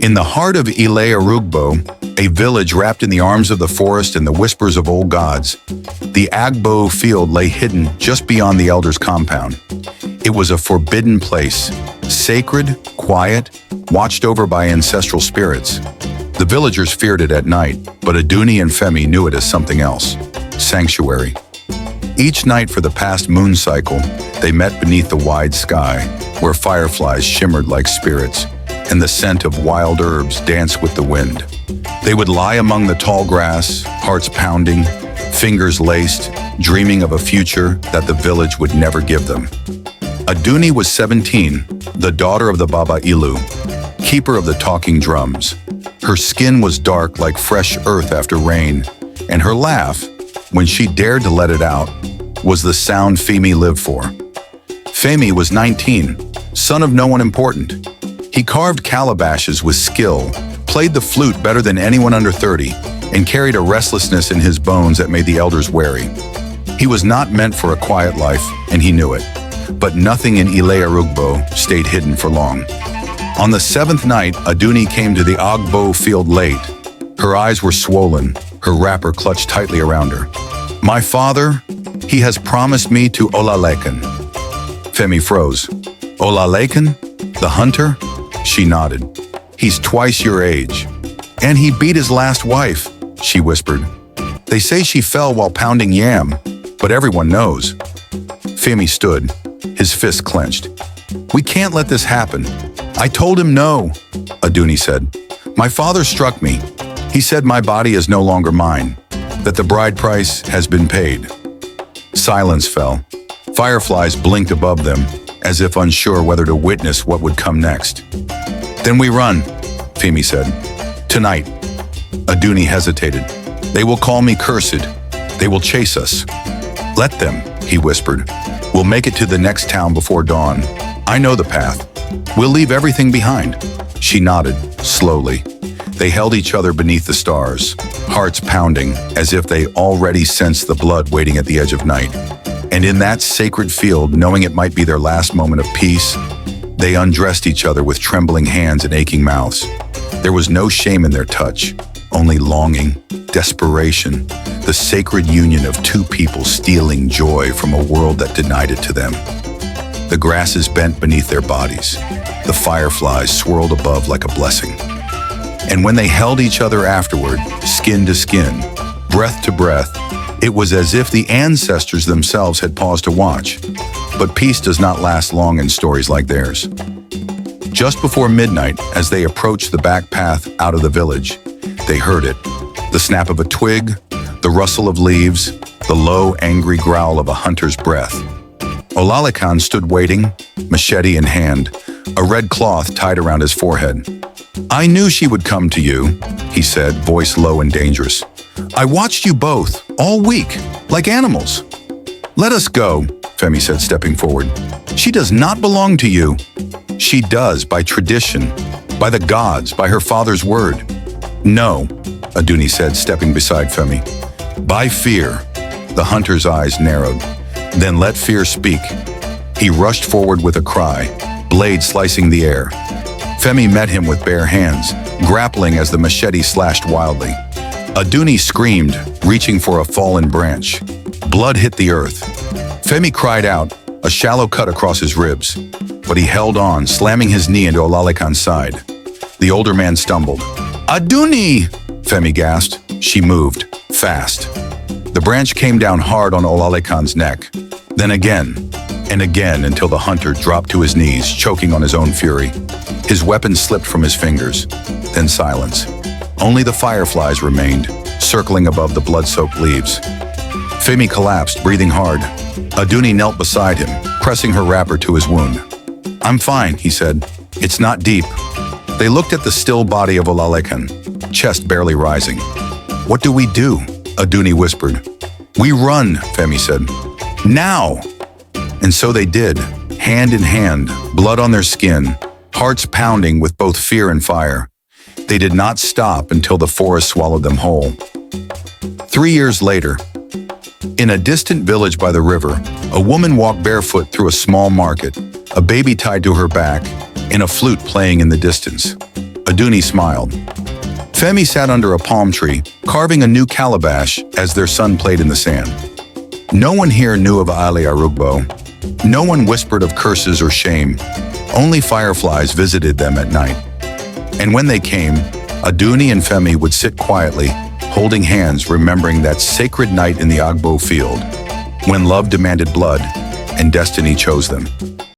In the heart of Ile-Arugbo, a village wrapped in the arms of the forest and the whispers of old gods, the Agbo field lay hidden just beyond the elders' compound. It was a forbidden place, sacred, quiet, watched over by ancestral spirits. The villagers feared it at night, but Aduni and Femi knew it as something else: sanctuary. Each night for the past moon cycle, they met beneath the wide sky, where fireflies shimmered like spirits, and the scent of wild herbs danced with the wind. They would lie among the tall grass, hearts pounding, fingers laced, dreaming of a future that the village would never give them. Aduni was 17, the daughter of the Baba Ilu, keeper of the talking drums. Her skin was dark like fresh earth after rain, and her laugh, when she dared to let it out, was the sound Femi lived for. Femi was 19, son of no one important. He carved calabashes with skill, played the flute better than anyone under 30, and carried a restlessness in his bones that made the elders wary. He was not meant for a quiet life, and he knew it. But nothing in Ile-Arugbo stayed hidden for long. On the seventh night, Aduni came to the Agbo field late. Her eyes were swollen, her wrapper clutched tightly around her. "My father, he has promised me to Olalekan." Femi froze. "Olalekan? The hunter?" She nodded. "He's twice your age. And he beat his last wife," she whispered. "They say she fell while pounding yam, but everyone knows." Femi stood, his fist clenched. "We can't let this happen." "I told him no," Aduni said. "My father struck me. He said my body is no longer mine, that the bride price has been paid." Silence fell. Fireflies blinked above them, as if unsure whether to witness what would come next. "Then we run," Femi said. "Tonight." Aduni hesitated. "They will call me cursed. They will chase us." "Let them," he whispered. "We'll make it to the next town before dawn. I know the path. We'll leave everything behind." She nodded, slowly. They held each other beneath the stars, hearts pounding, as if they already sensed the blood waiting at the edge of night. And in that sacred field, knowing it might be their last moment of peace, they undressed each other with trembling hands and aching mouths. There was no shame in their touch, only longing, desperation, the sacred union of two people stealing joy from a world that denied it to them. The grasses bent beneath their bodies. The fireflies swirled above like a blessing. And when they held each other afterward, skin to skin, breath to breath, it was as if the ancestors themselves had paused to watch. But peace does not last long in stories like theirs. Just before midnight, as they approached the back path out of the village, they heard it. The snap of a twig, the rustle of leaves, the low, angry growl of a hunter's breath. Olalekan stood waiting, machete in hand, a red cloth tied around his forehead. "I knew she would come to you," he said, voice low and dangerous. "I watched you both, all week, like animals." "Let us go," Femi said, stepping forward. "She does not belong to you." "She does, by tradition, by the gods, by her father's word." "No," Aduni said, stepping beside Femi. "By fear." The hunter's eyes narrowed. "Then let fear speak." He rushed forward with a cry, blade slicing the air. Femi met him with bare hands, grappling as the machete slashed wildly. Aduni screamed, reaching for a fallen branch. Blood hit the earth. Femi cried out, a shallow cut across his ribs. But he held on, slamming his knee into Olalekan's side. The older man stumbled. "Aduni!" Femi gasped. She moved, fast. The branch came down hard on Olalekan's neck. Then again, and again until the hunter dropped to his knees, choking on his own fury. His weapon slipped from his fingers. Then silence. Only the fireflies remained, circling above the blood-soaked leaves. Femi collapsed, breathing hard. Aduni knelt beside him, pressing her wrapper to his wound. "I'm fine," he said. "It's not deep." They looked at the still body of Olalekan, chest barely rising. "What do we do?" Aduni whispered. "We run," Femi said. "Now!" And so they did, hand in hand, blood on their skin, hearts pounding with both fear and fire. They did not stop until the forest swallowed them whole. 3 years later, in a distant village by the river, a woman walked barefoot through a small market, a baby tied to her back, and a flute playing in the distance. Aduni smiled. Femi sat under a palm tree, carving a new calabash as their son played in the sand. No one here knew of Ali Arugbo. No one whispered of curses or shame. Only fireflies visited them at night. And when they came, Aduni and Femi would sit quietly, holding hands, remembering that sacred night in the Agbo field, when love demanded blood and destiny chose them.